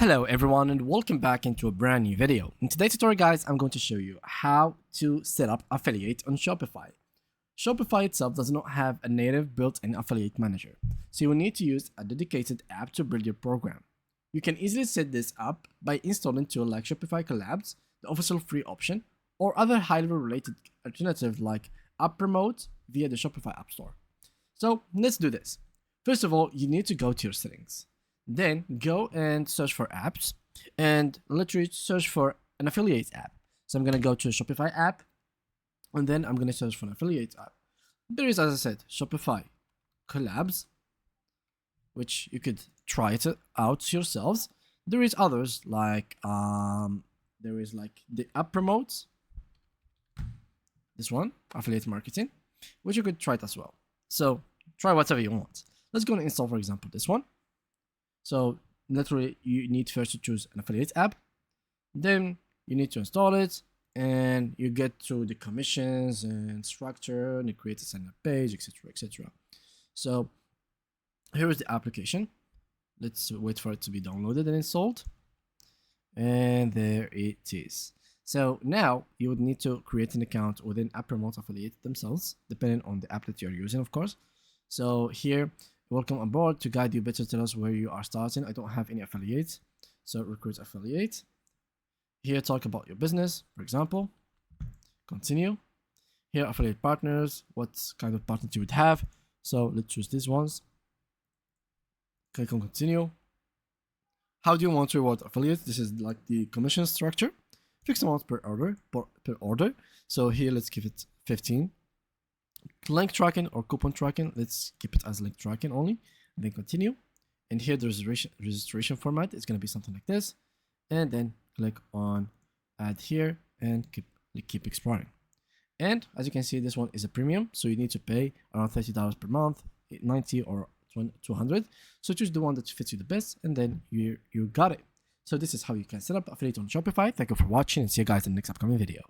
Hello everyone and welcome back into a brand new video. In today's tutorial guys, I'm going to show you how to set up affiliate on Shopify. Shopify itself does not have a native built-in affiliate manager, so you will need to use a dedicated app to build your program. You can easily set this up by installing tools like Shopify Collabs, the official free option, or other highly related alternatives like App Promote via the Shopify App Store. So let's do this. First of all, you need to go to your settings. Then go and search for apps and literally search for an affiliate app. So I'm going to go to a Shopify app and then I'm going to search for an affiliate app. There is, as I said, Shopify Collabs, which you could try it out yourselves. There is others like there is like the App Promotes, this one, affiliate marketing, which you could try it as well. So try whatever you want. Let's go and install, for example, this one. So literally you need first to choose an affiliate app, then you need to install it and you get to the commissions and structure and you create a sign up page, etc, etc. So here is the application. Let's wait for it to be downloaded and installed, and there it is. So now you would need to create an account within App Promote Affiliate themselves, depending on the app that you're using, of course. So here, welcome on board. To guide you better, tell us where you are starting. I don't have any affiliates, so recruit affiliate. Here, talk about your business, for example. Continue. Here, affiliate partners, what kind of partners you would have. So let's choose these ones. Click on continue. How do you want to reward affiliates? This is like the commission structure. Fixed amount per order. So here, let's give it 15. Link tracking or coupon tracking, let's keep it as link tracking only, and then continue. And here the registration format is going to be something like this, and then click on add here and keep exploring. And as you can see, this one is a premium, so you need to pay around $30 per month, 90 or 200. So choose the one that fits you the best, and then you got it. So this is how you can set up affiliate on Shopify. Thank you for watching, and see you guys in the next upcoming video.